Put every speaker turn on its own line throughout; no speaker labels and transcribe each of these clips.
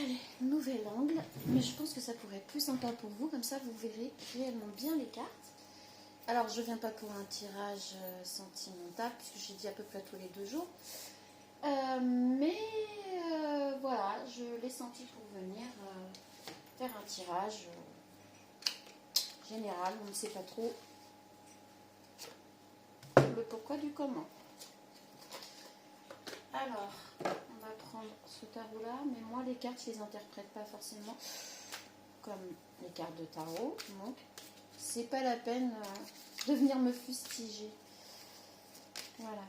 Allez, nouvel angle, mais je pense que ça pourrait être plus sympa pour vous, comme ça vous verrez réellement bien les cartes. Alors je viens pas pour un tirage sentimental, puisque j'ai dit à peu près tous les 2 jours. Voilà, je l'ai senti pour venir faire un tirage général, on ne sait pas trop le pourquoi du comment. Alors, on va prendre ce tarot-là, mais moi les cartes, je les interprète pas forcément comme les cartes de tarot, donc c'est pas la peine de venir me fustiger. Voilà.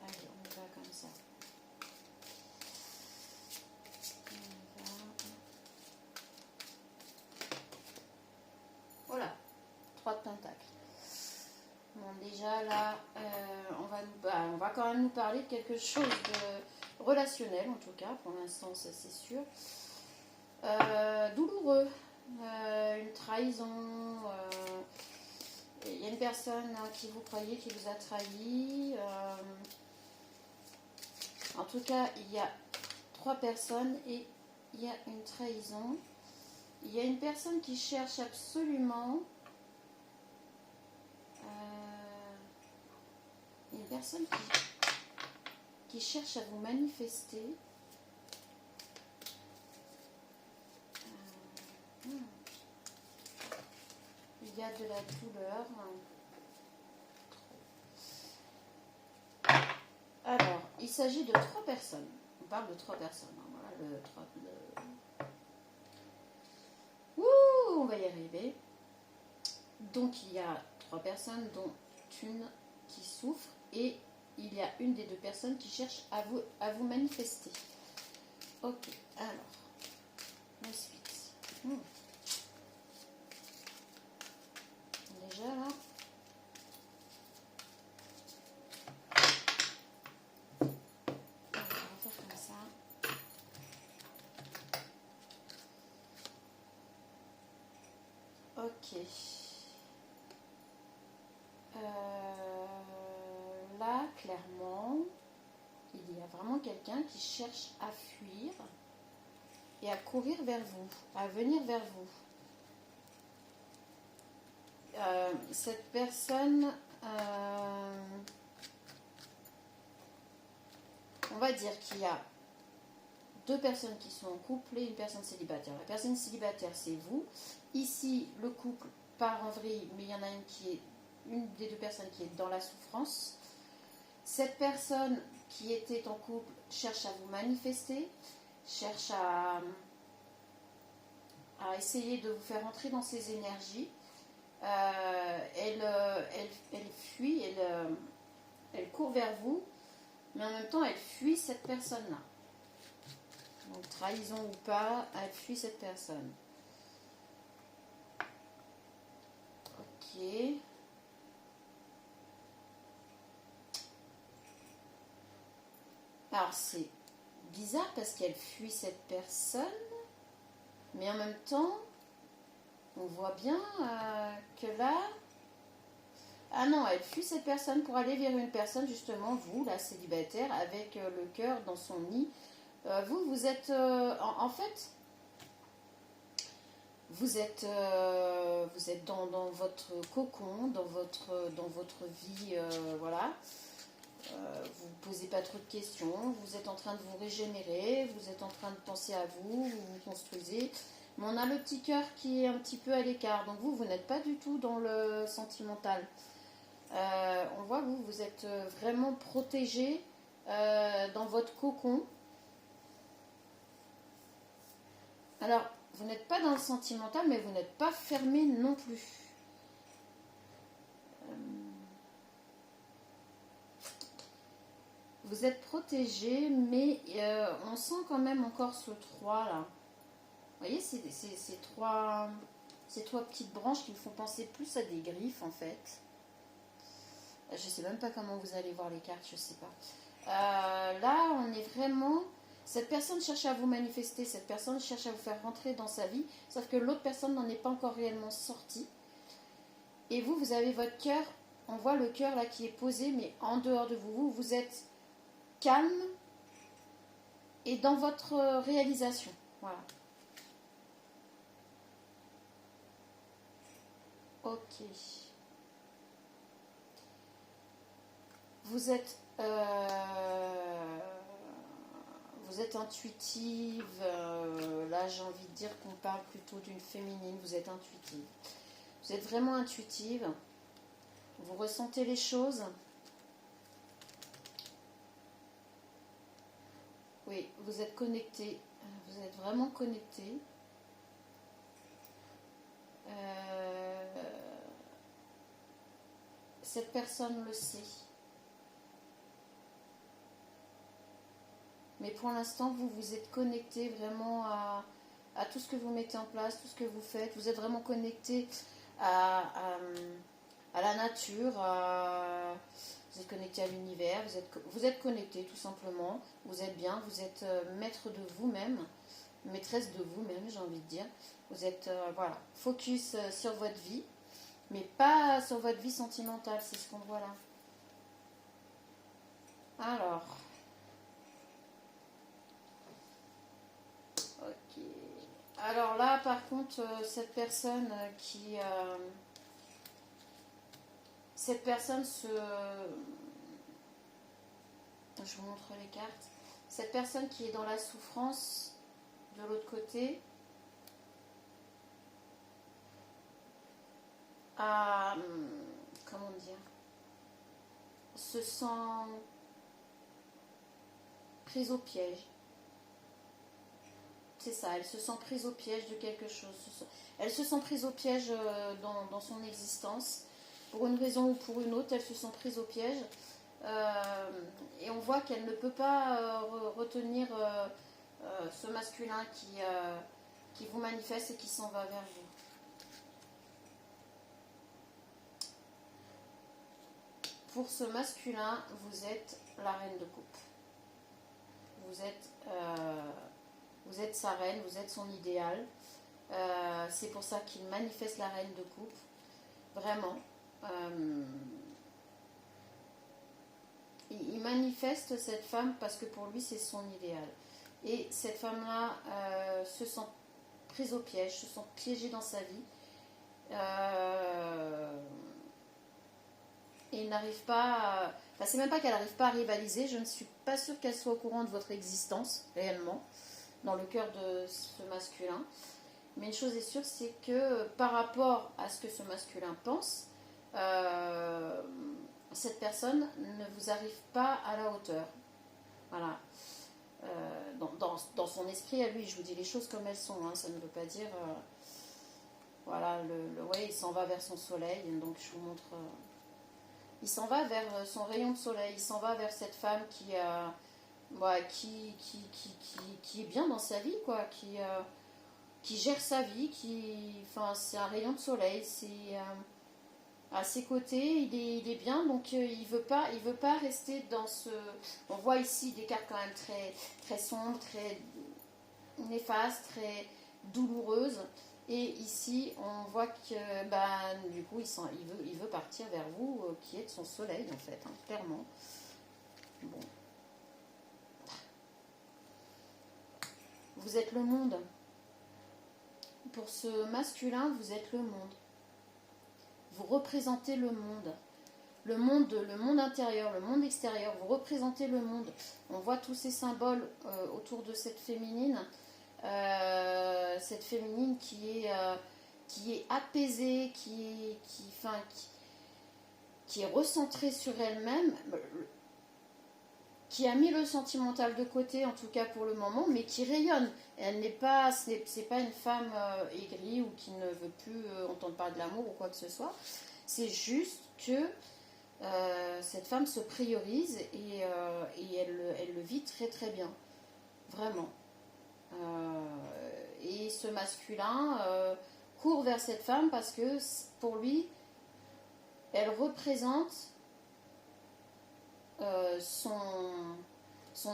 Allez, on va comme ça. Voilà, 3 de pentacles. Bon, déjà là, on va quand même nous parler de quelque chose de relationnel, en tout cas, pour l'instant, ça c'est sûr. Douloureux, une trahison. Il y a une personne qui vous croyez, qui vous a trahi. En tout cas, il y a 3 personnes et il y a une trahison. Il y a une personne qui cherche absolument... une personne qui cherche à vous manifester. Il y a de la douleur. Alors, il s'agit de 3 personnes. On parle de 3 personnes. Voilà, Ouh, on va y arriver. Donc, il y a 3 personnes, dont une qui souffre. Et il y a une des 2 personnes qui cherche à vous manifester. Ok, alors, la suite. Déjà là. Alors, on va faire comme ça. Ok. Là, clairement, il y a vraiment quelqu'un qui cherche à fuir et à courir vers vous, à venir vers vous. Cette personne, on va dire qu'il y a 2 personnes qui sont en couple et une personne célibataire. La personne célibataire, c'est vous. Ici, le couple part en vrille, mais il y en a une des 2 personnes qui est dans la souffrance. Cette personne qui était en couple cherche à vous manifester, cherche à essayer de vous faire entrer dans ses énergies. Elle fuit, elle court vers vous, mais en même temps, elle fuit cette personne-là. Donc, trahison ou pas, elle fuit cette personne. Ok. Alors, c'est bizarre parce qu'elle fuit cette personne, mais en même temps, on voit bien que là... Ah non, elle fuit cette personne pour aller vers une personne, justement, vous, la célibataire, avec le cœur dans son nid. Vous êtes... en fait, vous êtes dans votre cocon, dans votre vie, voilà. Vous ne posez pas trop de questions, vous êtes en train de vous régénérer, vous êtes en train de penser à vous, vous vous construisez. Mais on a le petit cœur qui est un petit peu à l'écart. Donc vous n'êtes pas du tout dans le sentimental. On voit, vous êtes vraiment protégé dans votre cocon. Alors, vous n'êtes pas dans le sentimental, mais vous n'êtes pas fermé non plus. Vous êtes protégé, mais on sent quand même encore ce 3 là. Vous voyez, c'est ces trois petites branches qui me font penser plus à des griffes en fait. Je ne sais même pas comment vous allez voir les cartes, je ne sais pas. Là, on est vraiment... Cette personne cherche à vous manifester, cette personne cherche à vous faire rentrer dans sa vie, sauf que l'autre personne n'en est pas encore réellement sortie. Et vous avez votre cœur on voit le cœur là qui est posé, mais en dehors de vous, vous êtes calme et dans votre réalisation. Voilà. Ok. Vous êtes intuitive. Là, j'ai envie de dire qu'on parle plutôt d'une féminine. Vous êtes intuitive. Vous êtes vraiment intuitive. Vous ressentez les choses. Oui, vous êtes connecté. Vous êtes vraiment connecté. Cette personne le sait. Mais pour l'instant, vous vous êtes connecté vraiment à tout ce que vous mettez en place, tout ce que vous faites. Vous êtes vraiment connecté à la nature, vous êtes connecté à l'univers, vous êtes connecté tout simplement. Vous êtes bien, vous êtes maître de vous-même, maîtresse de vous-même, j'ai envie de dire. Vous êtes voilà, focus sur votre vie, mais pas sur votre vie sentimentale, c'est ce qu'on voit là. Alors... Ok. Alors là, par contre, cette personne cette personne se... Je vous montre les cartes. Cette personne qui est dans la souffrance de l'autre côté a... Comment dire? Se sent prise au piège. C'est ça, elle se sent prise au piège de quelque chose. Elle se sent prise au piège dans son existence. Pour une raison ou pour une autre, elle se sent prise au piège. Et on voit qu'elle ne peut pas retenir ce masculin qui vous manifeste et qui s'en va vers vous. Pour ce masculin, vous êtes la reine de coupe. Vous êtes sa reine, vous êtes son idéal. C'est pour ça qu'il manifeste la reine de coupe. Vraiment. Il manifeste cette femme parce que pour lui, c'est son idéal. Et cette femme-là se sent prise au piège, se sent piégée dans sa vie. Et il n'arrive pas... Enfin, c'est même pas qu'elle n'arrive pas à rivaliser. Je ne suis pas sûre qu'elle soit au courant de votre existence, réellement, dans le cœur de ce masculin. Mais une chose est sûre, c'est que par rapport à ce que ce masculin pense, cette personne ne vous arrive pas à la hauteur. Voilà. Dans son esprit à lui, je vous dis les choses comme elles sont. Hein, ça ne veut pas dire... voilà, ouais, il s'en va vers son soleil. Donc je vous montre... il s'en va vers son rayon de soleil. Il s'en va vers cette femme qui est bien dans sa vie, quoi, qui gère sa vie, enfin, c'est un rayon de soleil, à ses côtés, il est bien, donc il veut pas rester dans ce... On voit ici des cartes quand même très, très sombres, très néfastes, très douloureuses, et ici on voit que du coup il veut partir vers vous, qui êtes son soleil en fait, hein, clairement. Bon. Vous êtes le monde. Pour ce masculin, vous êtes le monde. Vous représentez le monde. Le monde intérieur, le monde extérieur. Vous représentez le monde. On voit tous ces symboles autour de cette féminine. Cette féminine qui est apaisée, qui est recentrée sur elle-même, qui a mis le sentimental de côté, en tout cas pour le moment, mais qui rayonne. Elle n'est pas, c'est pas une femme aigrie ou qui ne veut plus entendre parler de l'amour ou quoi que ce soit. C'est juste que cette femme se priorise et elle le vit très très bien. Vraiment. Et ce masculin court vers cette femme parce que pour lui, elle représente son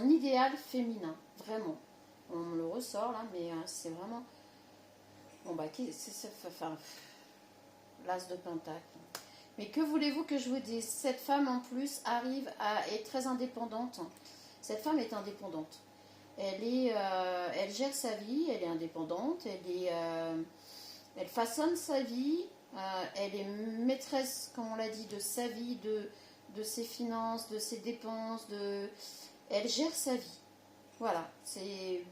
idéal féminin, vraiment. On me le ressort là, mais c'est vraiment... Bon bah, enfin, l'as de pentacle. Mais que voulez-vous que je vous dise? Cette femme en plus arrive à être très indépendante. Cette femme est indépendante. Elle gère sa vie, elle est indépendante, elle façonne sa vie, elle est maîtresse, comme on l'a dit, de sa vie, de ses finances, de ses dépenses, elle gère sa vie. Voilà, c'est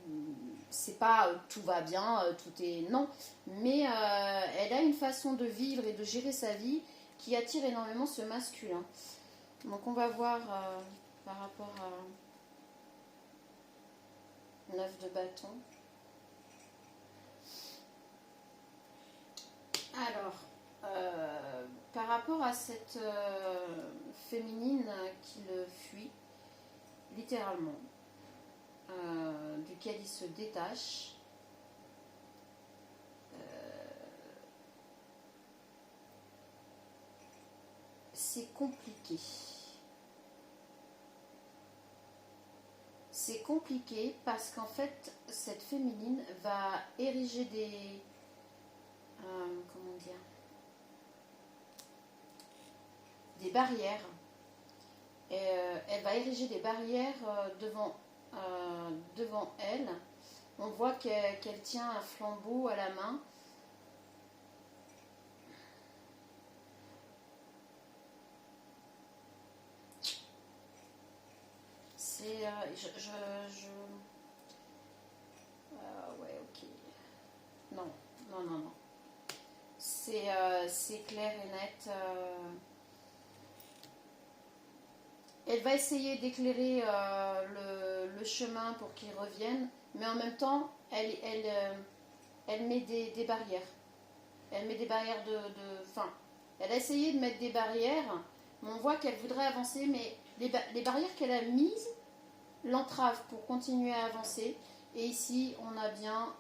pas tout va bien, tout est non, mais elle a une façon de vivre et de gérer sa vie qui attire énormément ce masculin. Donc on va voir par rapport à 9 de bâton. Alors, par rapport à cette féminine qui le fuit, littéralement, duquel il se détache, c'est compliqué. C'est compliqué parce qu'en fait, cette féminine va ériger comment dire, des barrières. Elle va ériger des barrières devant elle. On voit qu'elle tient un flambeau à la main. C'est... ouais, ok. Non, non, non, non. C'est clair et net. Elle va essayer d'éclairer le chemin pour qu'il revienne, mais en même temps, elle met des barrières. Elle met des barrières Enfin, elle a essayé de mettre des barrières, mais on voit qu'elle voudrait avancer, mais les barrières qu'elle a mises l'entravent pour continuer à avancer. Et ici, on a bien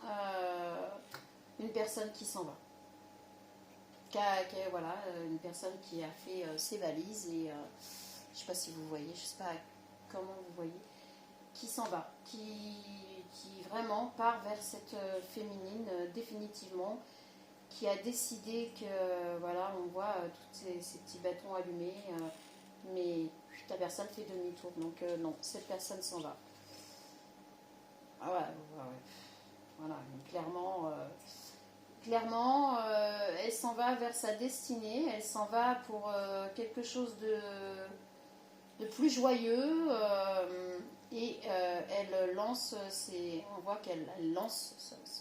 une personne qui s'en va. Voilà, une personne qui a fait ses valises et je ne sais pas si vous voyez, je ne sais pas comment vous voyez, qui s'en va, qui vraiment part vers cette féminine définitivement, qui a décidé que, voilà, on voit tous ces petits bâtons allumés, mais la personne fait demi-tour, donc non, cette personne s'en va. Ah ouais, ouais, ouais. Voilà, donc clairement, elle s'en va vers sa destinée, elle s'en va pour quelque chose de plus joyeux et elle lance on voit qu'elle lance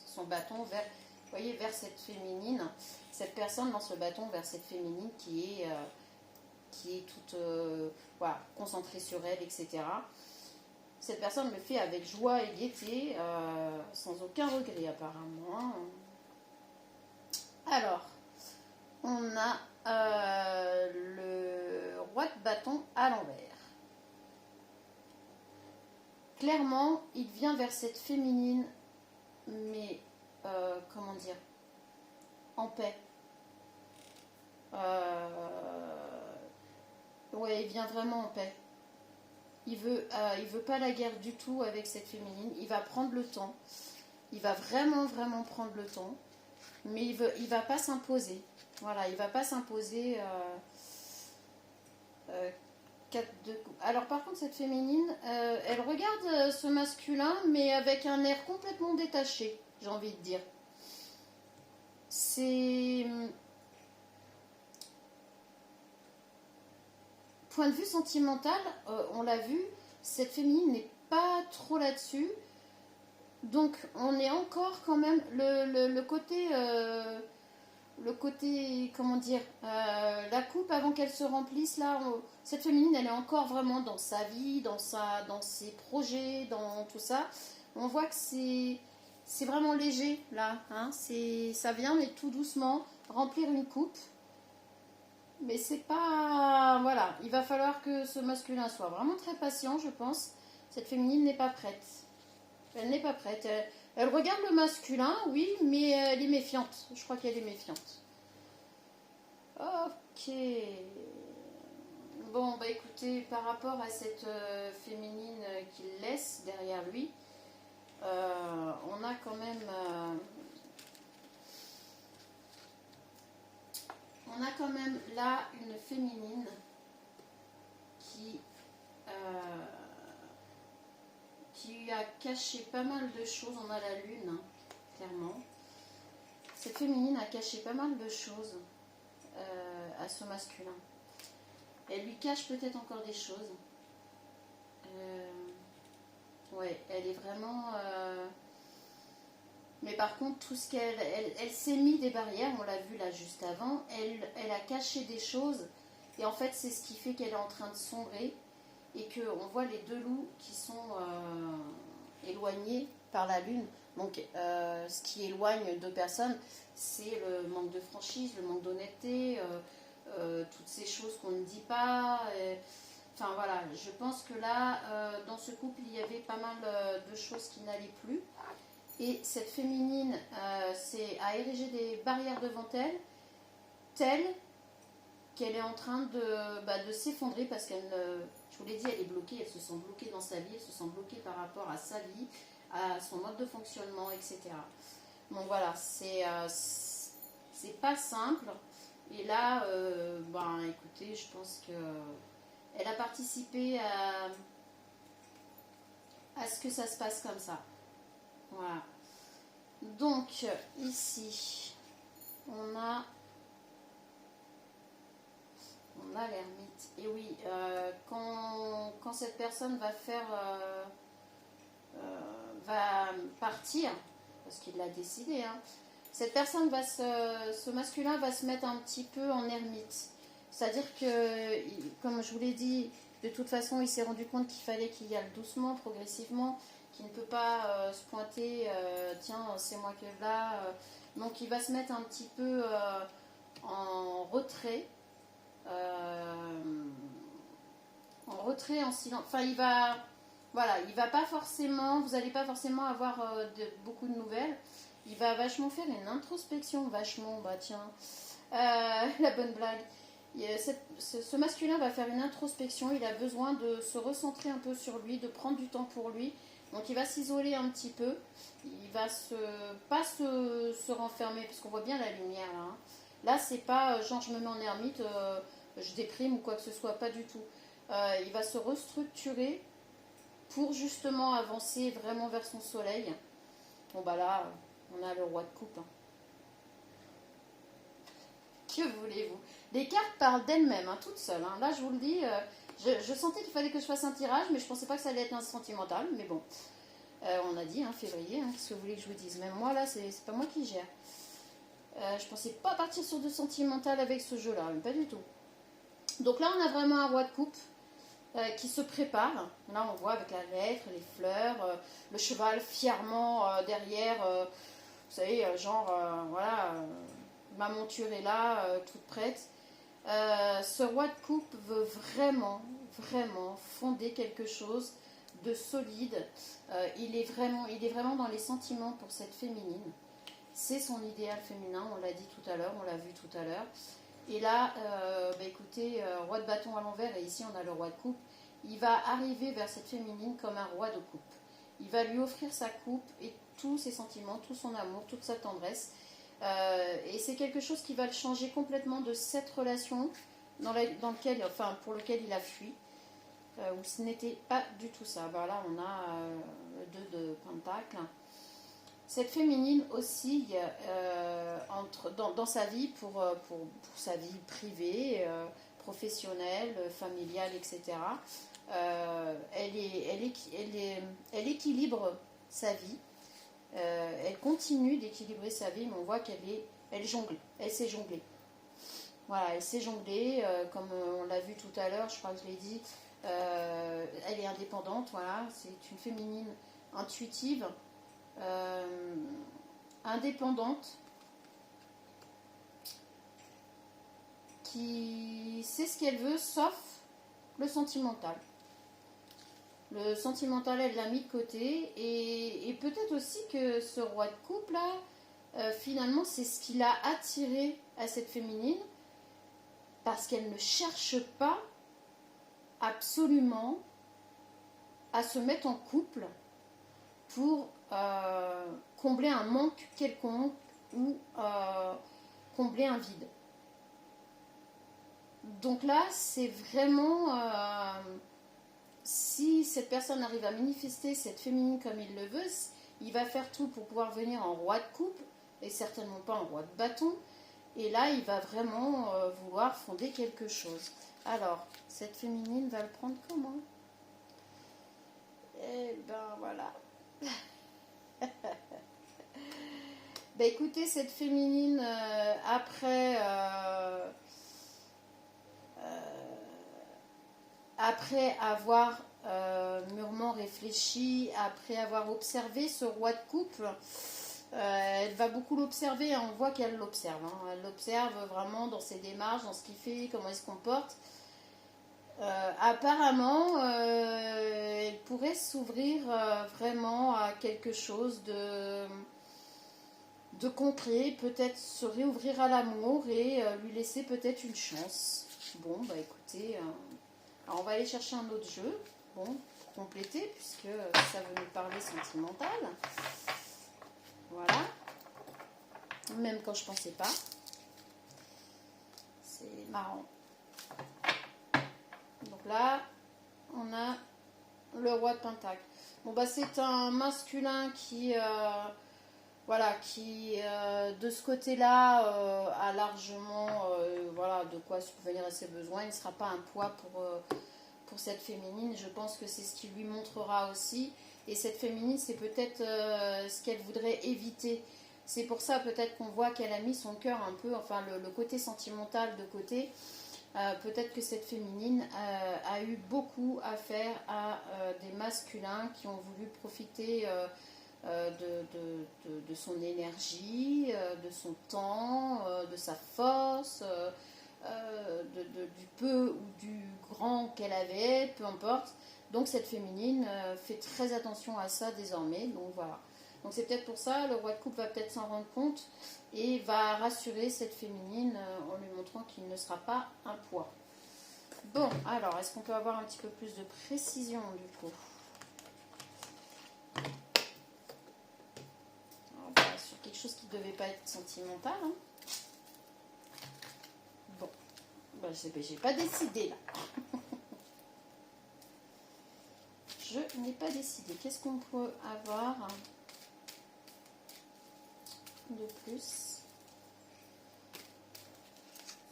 son bâton vers, vous voyez, vers cette féminine. Cette personne lance le bâton vers cette féminine qui est toute voilà, concentrée sur elle, etc. Cette personne le fait avec joie et gaieté, sans aucun regret apparemment. Alors, on a le roi de bâton à l'envers. Clairement, il vient vers cette féminine, mais comment dire, en paix. Ouais, il vient vraiment en paix. Il veut pas la guerre du tout avec cette féminine. Il va prendre le temps. Il va vraiment, vraiment prendre le temps. Mais il va pas s'imposer. Voilà, il va pas s'imposer. Alors par contre, cette féminine, elle regarde ce masculin, mais avec un air complètement détaché, j'ai envie de dire. C'est... Point de vue sentimental, on l'a vu, cette féminine n'est pas trop là-dessus. Donc on est encore quand même le côté, comment dire, la coupe avant qu'elle se remplisse, là, cette féminine, elle est encore vraiment dans sa vie, dans ses projets, dans tout ça. On voit que c'est vraiment léger, là, hein, ça vient, mais tout doucement, remplir une coupe. Mais c'est pas... Voilà, il va falloir que ce masculin soit vraiment très patient, je pense. Cette féminine n'est pas prête. Elle n'est pas prête. Elle regarde le masculin, oui, mais elle est méfiante. Je crois qu'elle est méfiante. Ok. Bon, bah écoutez, par rapport à cette féminine qu'il laisse derrière lui, on a quand même... on a quand même là une féminine qui, qui a caché pas mal de choses. On a la lune, hein, clairement. Cette féminine a caché pas mal de choses à ce masculin. Elle lui cache peut-être encore des choses. Ouais, elle est vraiment... Mais par contre, tout ce qu'elle... Elle s'est mis des barrières, on l'a vu là juste avant. Elle a caché des choses. Et en fait, c'est ce qui fait qu'elle est en train de sombrer. Et qu'on voit les deux loups qui sont éloignés par la lune. Donc, ce qui éloigne deux personnes, c'est le manque de franchise, le manque d'honnêteté, toutes ces choses qu'on ne dit pas. Enfin voilà, je pense que là, dans ce couple, il y avait pas mal de choses qui n'allaient plus. Et cette féminine a érigé des barrières devant elle, telles qu'elle est en train de s'effondrer parce qu'elle, je vous l'ai dit, elle est bloquée, elle se sent bloquée dans sa vie, elle se sent bloquée par rapport à sa vie, à son mode de fonctionnement, etc. Donc voilà, c'est pas simple. Et là, écoutez, je pense que elle a participé à ce que ça se passe comme ça. Voilà. Donc, ici, on a l'ermite. Et oui, quand cette personne va partir, parce qu'il l'a décidé, hein, cette personne ce masculin va se mettre un petit peu en ermite. C'est-à-dire que, comme je vous l'ai dit, de toute façon, il s'est rendu compte qu'il fallait qu'il y aille doucement, progressivement, qu'il ne peut pas se pointer, tiens, c'est moi qui est là. Donc, il va se mettre un petit peu en retrait. En silence. Enfin, il va pas forcément, vous n'allez pas forcément avoir beaucoup de nouvelles. Il va vachement faire une introspection, la bonne blague. Ce masculin va faire une introspection, il a besoin de se recentrer un peu sur lui, de prendre du temps pour lui. Donc il va s'isoler un petit peu, il va pas se renfermer, parce qu'on voit bien la lumière là. Hein. Là, c'est pas genre je me mets en ermite, je déprime ou quoi que ce soit, pas du tout. Il va se restructurer pour justement avancer vraiment vers son soleil. Bon bah là, on a le roi de coupe. Hein. Que voulez-vous? Les cartes parlent d'elles-mêmes, hein, toutes seules. Hein. Là, je vous le dis, je sentais qu'il fallait que je fasse un tirage, mais je pensais pas que ça allait être un sentimental. Mais bon, on a dit, hein, février, hein, qu'est-ce que vous voulez que je vous dise? Même moi, là, c'est pas moi qui gère. Je pensais pas partir sur du sentimental avec ce jeu-là, pas du tout. Donc là, on a vraiment un roi de coupe qui se prépare. Là, on voit avec la lettre, les fleurs, le cheval fièrement derrière. Vous savez, voilà, ma monture est là, toute prête. Ce roi de coupe veut vraiment, vraiment fonder quelque chose de solide. Il est vraiment dans les sentiments pour cette féminine. C'est son idéal féminin, on l'a dit tout à l'heure, on l'a vu tout à l'heure. Et là, écoutez, roi de bâton à l'envers, et ici on a le roi de coupe. Il va arriver vers cette féminine comme un roi de coupe. Il va lui offrir sa coupe et tous ses sentiments, tout son amour, toute sa tendresse. Et c'est quelque chose qui va le changer complètement de cette relation pour lequel il a fui. Où ce n'était pas du tout ça. Là, on a le 2 de Pentacle. Cette féminine oscille dans sa vie pour sa vie privée, professionnelle, familiale, etc. Elle équilibre sa vie. Elle continue d'équilibrer sa vie, mais on voit elle jongle. Elle sait jongler. Voilà, elle sait jongler, comme on l'a vu tout à l'heure, je crois que je l'ai dit. Elle est indépendante, voilà. C'est une féminine intuitive. Indépendante, qui sait ce qu'elle veut, sauf le sentimental. Le sentimental, elle l'a mis de côté, et peut-être aussi que ce roi de coupe là, finalement, c'est ce qui l'a attiré à cette féminine, parce qu'elle ne cherche pas absolument à se mettre en couple pour combler un manque quelconque ou combler un vide. Donc là, c'est vraiment... si cette personne arrive à manifester cette féminine comme il le veut, il va faire tout pour pouvoir venir en roi de coupe et certainement pas en roi de bâton. Et là, il va vraiment vouloir fonder quelque chose. Alors, cette féminine va le prendre comment? Eh ben voilà. Ben écoutez, cette féminine, après avoir mûrement réfléchi, après avoir observé ce roi de coupe, elle va beaucoup l'observer, hein. On voit qu'elle l'observe, hein. Elle l'observe vraiment dans ses démarches, dans ce qu'il fait, comment il se comporte. Apparemment, elle pourrait s'ouvrir vraiment à quelque chose de concret, peut-être se réouvrir à l'amour et lui laisser peut-être une chance. Bon, bah écoutez, alors on va aller chercher un autre jeu, bon, pour compléter, puisque ça veut nous parler sentimental. Voilà. Même quand je pensais pas. C'est marrant. Donc là, on a le roi de Pentacle. Bon bah c'est un masculin qui, voilà, qui de ce côté-là a largement, voilà, de quoi subvenir à ses besoins. Il ne sera pas un poids pour cette féminine. Je pense que c'est ce qui lui montrera aussi. Et cette féminine, c'est peut-être ce qu'elle voudrait éviter. C'est pour ça peut-être qu'on voit qu'elle a mis son cœur un peu, enfin le côté sentimental de côté. Peut-être que cette féminine a eu beaucoup à faire à des masculins qui ont voulu profiter de son énergie, de son temps, de sa force, du peu ou du grand qu'elle avait, peu importe. Donc cette féminine fait très attention à ça désormais. Donc voilà. Donc c'est peut-être pour ça, le roi de coupe va peut-être s'en rendre compte et va rassurer cette féminine en lui montrant qu'il ne sera pas un poids. Bon, alors, est-ce qu'on peut avoir un petit peu plus de précision du coup? Alors, voilà, sur quelque chose qui ne devait pas être sentimental. Hein. Bon, bah, j'ai pas décidé là. Je n'ai pas décidé. Qu'est-ce qu'on peut avoir de plus?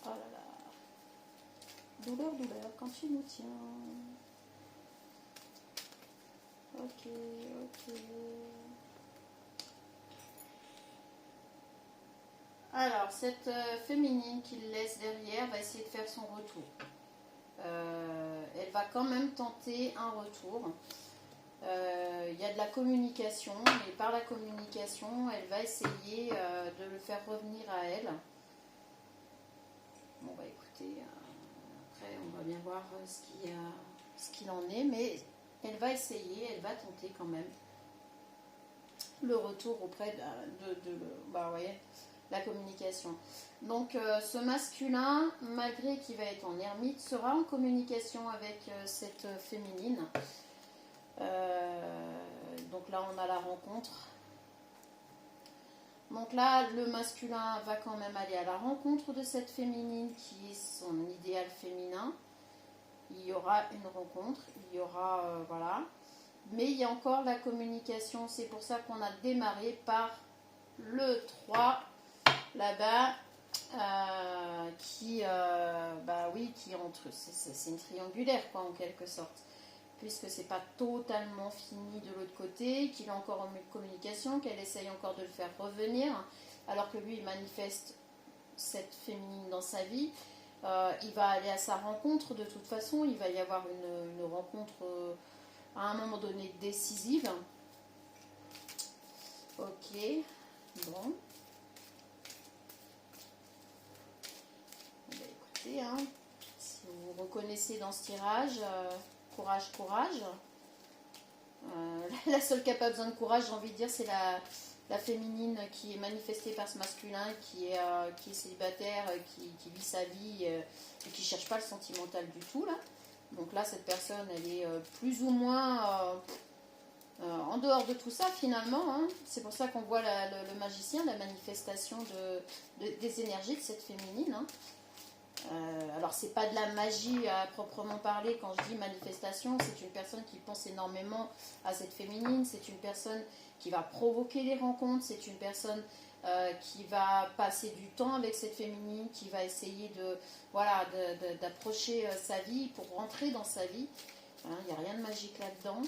Oh là là. Douleur, douleur, quand tu nous tiens. Ok, ok. Alors, cette féminine qui le laisse derrière va essayer de faire son retour. Elle va quand même tenter un retour. Il y a de la communication, et par la communication, elle va essayer de le faire revenir à elle. Bon, bah écoutez, après, on va bien voir ce qu'il en est, mais elle va essayer, elle va tenter quand même le retour auprès bah, voyez, la communication. Donc, ce masculin, malgré qu'il va être en ermite, sera en communication avec cette féminine. Donc là, on a la rencontre. Donc là, le masculin va quand même aller à la rencontre de cette féminine qui est son idéal féminin. Il y aura une rencontre, il y aura, voilà. Mais il y a encore la communication. C'est pour ça qu'on a démarré par le 3, là-bas, bah oui, qui entre. C'est une triangulaire, quoi, en quelque sorte. Puisque c'est pas totalement fini de l'autre côté, qu'il est encore en communication, qu'elle essaye encore de le faire revenir, alors que lui, il manifeste cette féminine dans sa vie. Il va aller à sa rencontre de toute façon, il va y avoir une rencontre à un moment donné décisive. Ok, bon. Écoutez, hein, si vous reconnaissez dans ce tirage, courage, courage. La seule qui n'a pas besoin de courage, j'ai envie de dire, c'est la féminine qui est manifestée par ce masculin, qui est célibataire, qui vit sa vie et qui ne cherche pas le sentimental du tout. Là. Donc là, cette personne, elle est plus ou moins en dehors de tout ça, finalement. Hein. C'est pour ça qu'on voit le magicien, la manifestation des énergies de cette féminine. Hein. Alors c'est pas de la magie à proprement parler quand je dis manifestation, c'est une personne qui pense énormément à cette féminine, c'est une personne qui va provoquer les rencontres, c'est une personne qui va passer du temps avec cette féminine, qui va essayer voilà, d'approcher sa vie pour rentrer dans sa vie. Il n'y a rien de magique là-dedans,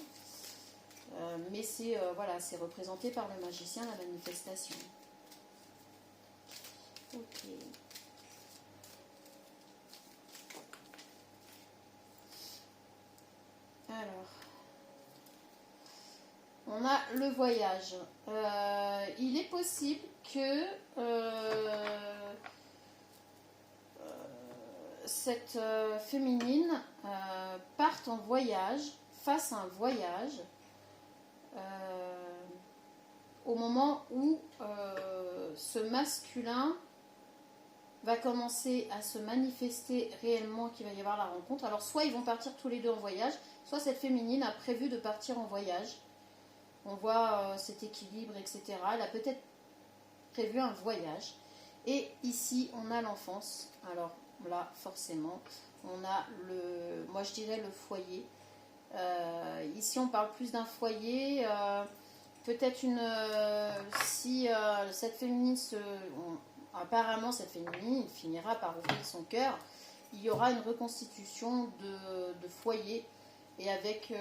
mais c'est voilà, c'est représenté par le magicien, la manifestation. Ok. Alors, on a le voyage. Il est possible que cette féminine parte en voyage, fasse un voyage au moment où ce masculin va commencer à se manifester réellement, qu'il va y avoir la rencontre. Alors soit ils vont partir tous les deux en voyage, soit cette féminine a prévu de partir en voyage. On voit cet équilibre, etc. Elle a peut-être prévu un voyage. Et ici, on a l'enfance. Alors là, forcément, on a moi je dirais le foyer. Ici, on parle plus d'un foyer. Peut-être si cette féminine apparemment, cette féminine finira par ouvrir son cœur. Il y aura une reconstitution de foyer. Et avec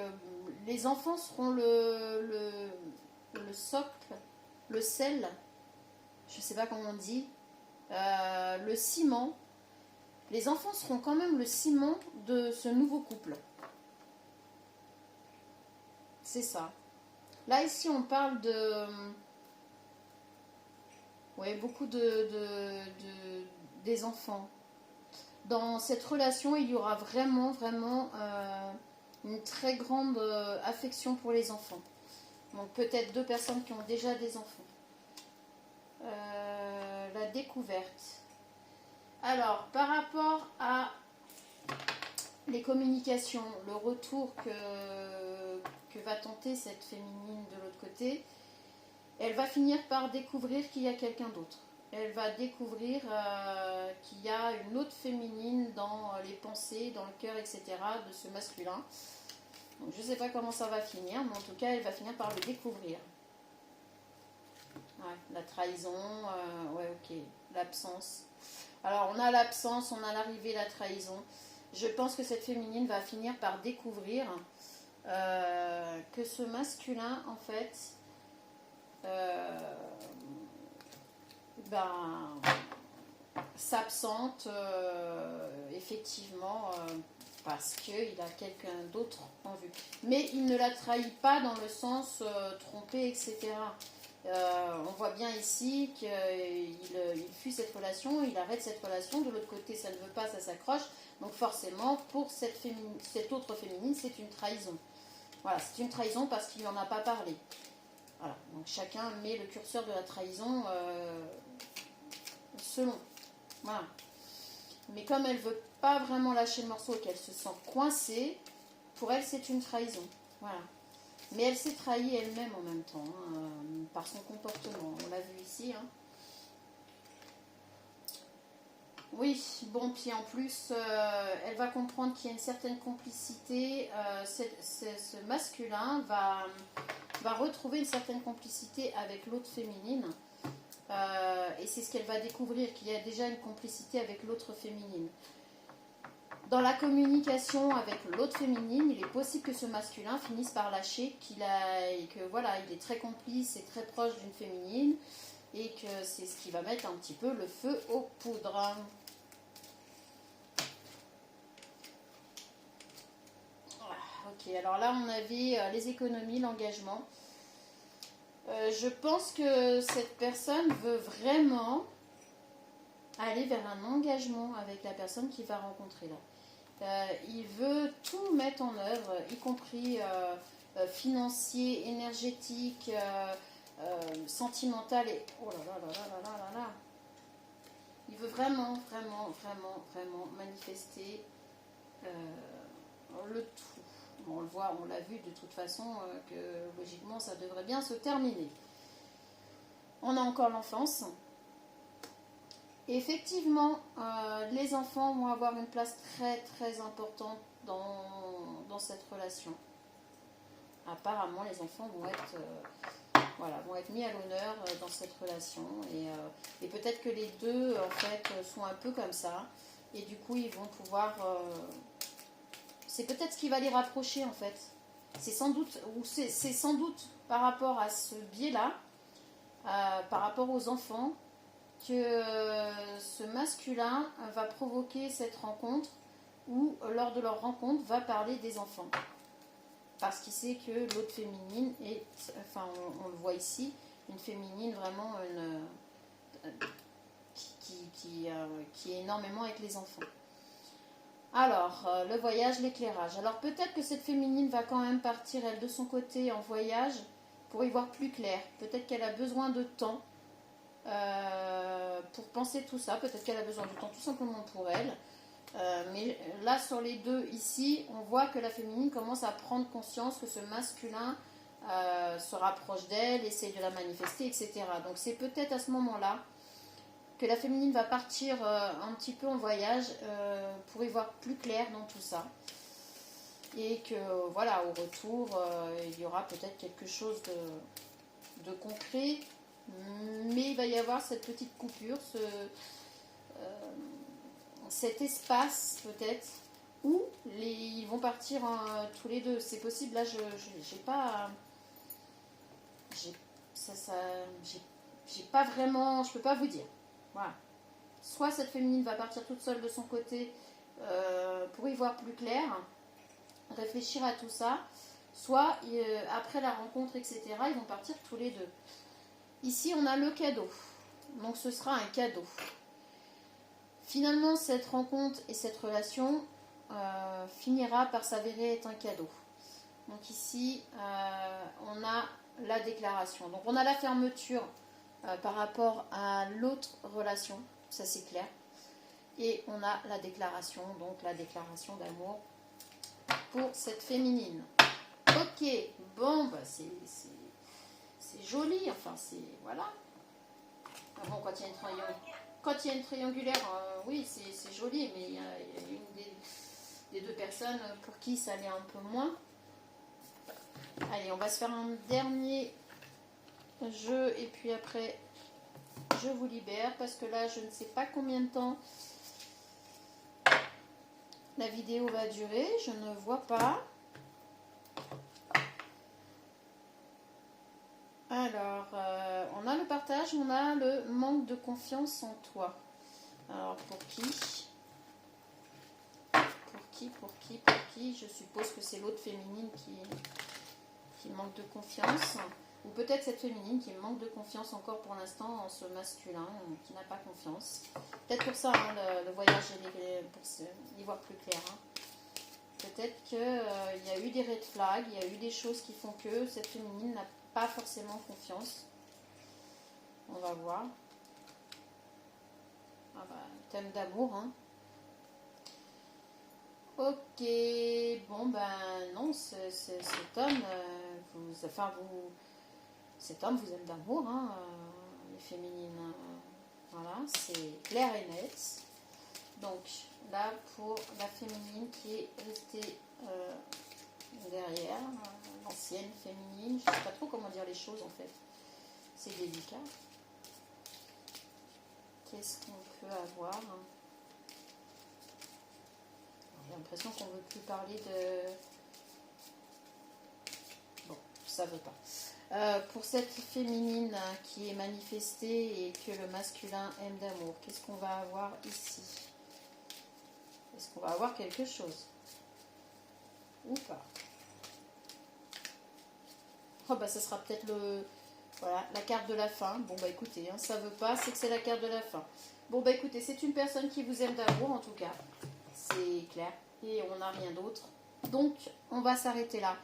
les enfants seront le socle, le sel, je ne sais pas comment on dit, le ciment. Les enfants seront quand même le ciment de ce nouveau couple. C'est ça. Là, ici, on parle de... Oui, beaucoup des enfants. Dans cette relation, il y aura vraiment une très grande affection pour les enfants. Donc peut-être 2 personnes qui ont déjà des enfants. La découverte. Alors, par rapport à les communications, le retour que va tenter cette féminine de l'autre côté, elle va finir par découvrir qu'il y a quelqu'un d'autre. Elle va découvrir qu'il y a une autre féminine dans les pensées, dans le cœur, etc. de ce masculin. Donc je ne sais pas comment ça va finir, mais en tout cas, elle va finir par le découvrir. Ouais, la trahison, ouais, ok, l'absence. Alors, on a l'absence, on a l'arrivée, la trahison. Je pense que cette féminine va finir par découvrir que ce masculin, en fait, s'absente effectivement parce qu'il a quelqu'un d'autre en vue. Mais il ne la trahit pas dans le sens trompé, etc. On voit bien ici qu'il fuit cette relation, il arrête cette relation, de l'autre côté ça ne veut pas, ça s'accroche, donc forcément pour cette autre féminine c'est une trahison. Voilà, c'est une trahison parce qu'il n'en a pas parlé. Voilà, donc chacun met le curseur de la trahison selon. Voilà. Mais comme elle ne veut pas vraiment lâcher le morceau et qu'elle se sent coincée, pour elle c'est une trahison. Voilà. Mais elle s'est trahie elle-même en même temps, par son comportement. On l'a vu ici. Hein. Oui, bon, puis en plus, elle va comprendre qu'il y a une certaine complicité. Ce masculin va retrouver une certaine complicité avec l'autre féminine. Et c'est ce qu'elle va découvrir, qu'il y a déjà une complicité avec l'autre féminine. Dans la communication avec l'autre féminine, il est possible que ce masculin finisse par lâcher que voilà, il est très complice et très proche d'une féminine et que c'est ce qui va mettre un petit peu le feu aux poudres. Ok, alors là on avait les économies, l'engagement. Je pense que cette personne veut vraiment aller vers un engagement avec la personne qu'il va rencontrer là. Il veut tout mettre en œuvre, y compris financier, énergétique, sentimental et... Oh là là là là là là là là. Il veut vraiment manifester le tout. On le voit, on l'a vu de toute façon que logiquement ça devrait bien se terminer. On a encore l'enfance. Effectivement, les enfants vont avoir une place très très importante dans cette relation. Apparemment, les enfants vont être, voilà, vont être mis à l'honneur dans cette relation. Et peut-être que les deux, en fait, sont un peu comme ça. Et du coup, ils vont pouvoir... c'est peut-être ce qui va les rapprocher, en fait. C'est sans doute par rapport à ce biais-là, par rapport aux enfants, que ce masculin va provoquer cette rencontre ou lors de leur rencontre va parler des enfants. Parce qu'il sait que l'autre féminine est, enfin on le voit ici, une féminine vraiment qui est énormément avec les enfants. Alors, le voyage, l'éclairage. Alors peut-être que cette féminine va quand même partir, elle, de son côté, en voyage pour y voir plus clair. Peut-être qu'elle a besoin de temps pour penser tout ça. Peut-être qu'elle a besoin de temps tout simplement pour elle. Mais là, sur les deux, ici, on voit que la féminine commence à prendre conscience que ce masculin se rapproche d'elle, essaye de la manifester, etc. Donc c'est peut-être à ce moment-là que la féminine va partir un petit peu en voyage pour y voir plus clair dans tout ça. Et que voilà, au retour, il y aura peut-être quelque chose de concret, mais il va y avoir cette petite coupure, cet espace peut-être où ils vont partir tous les deux. C'est possible, là j'ai pas... J'ai pas vraiment... Je peux pas vous dire. Voilà. Soit cette féminine va partir toute seule de son côté pour y voir plus clair, réfléchir à tout ça, soit après la rencontre, etc., ils vont partir tous les deux. Ici, on a le cadeau. Donc, ce sera un cadeau. Finalement, cette rencontre et cette relation finira par s'avérer être un cadeau. Donc ici, on a la déclaration. Donc, on a la fermeture par rapport à l'autre relation, ça c'est clair. Et on a la déclaration, donc la déclaration d'amour pour cette féminine. Ok, bon, bah c'est joli, enfin c'est... Voilà. Ah bon, quand il y a une triangulaire, oui, c'est joli, mais il y a une des deux personnes pour qui ça l'est un peu moins. Allez, on va se faire un dernier jeu et puis après je vous libère parce que là je ne sais pas combien de temps la vidéo va durer, je ne vois pas. Alors on a le partage, on a le manque de confiance en toi. Alors pour qui je suppose que c'est l'autre féminine qui manque de confiance. Ou peut-être cette féminine qui manque de confiance encore pour l'instant en ce masculin qui n'a pas confiance. Peut-être pour ça, hein, le voyage, pour y voir plus clair. Hein. Peut-être qu'il y a eu des red flags, il y a eu des choses qui font que cette féminine n'a pas forcément confiance. On va voir. Ah bah, thème d'amour. Hein. Ok, bon ben non, cet homme, cet homme vous aime d'amour, hein, les féminines, voilà, c'est clair et net. Donc là pour la féminine qui est restée derrière, l'ancienne féminine, je ne sais pas trop comment dire les choses en fait, c'est délicat. Qu'est-ce qu'on peut avoir? J'ai l'impression qu'on ne veut plus parler de... Bon, ça ne veut pas. Pour cette féminine qui est manifestée et que le masculin aime d'amour, qu'est-ce qu'on va avoir ici? Est-ce qu'on va avoir quelque chose? Ou pas? Oh bah ça sera peut-être voilà, la carte de la fin. Bon bah écoutez, hein, ça ne veut pas, c'est que c'est la carte de la fin. Bon bah écoutez, c'est une personne qui vous aime d'amour en tout cas. C'est clair. Et on n'a rien d'autre. Donc, on va s'arrêter là.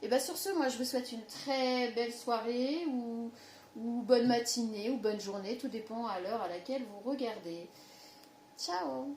Et bien sur ce, moi, je vous souhaite une très belle soirée ou bonne matinée ou bonne journée. Tout dépend à l'heure à laquelle vous regardez. Ciao!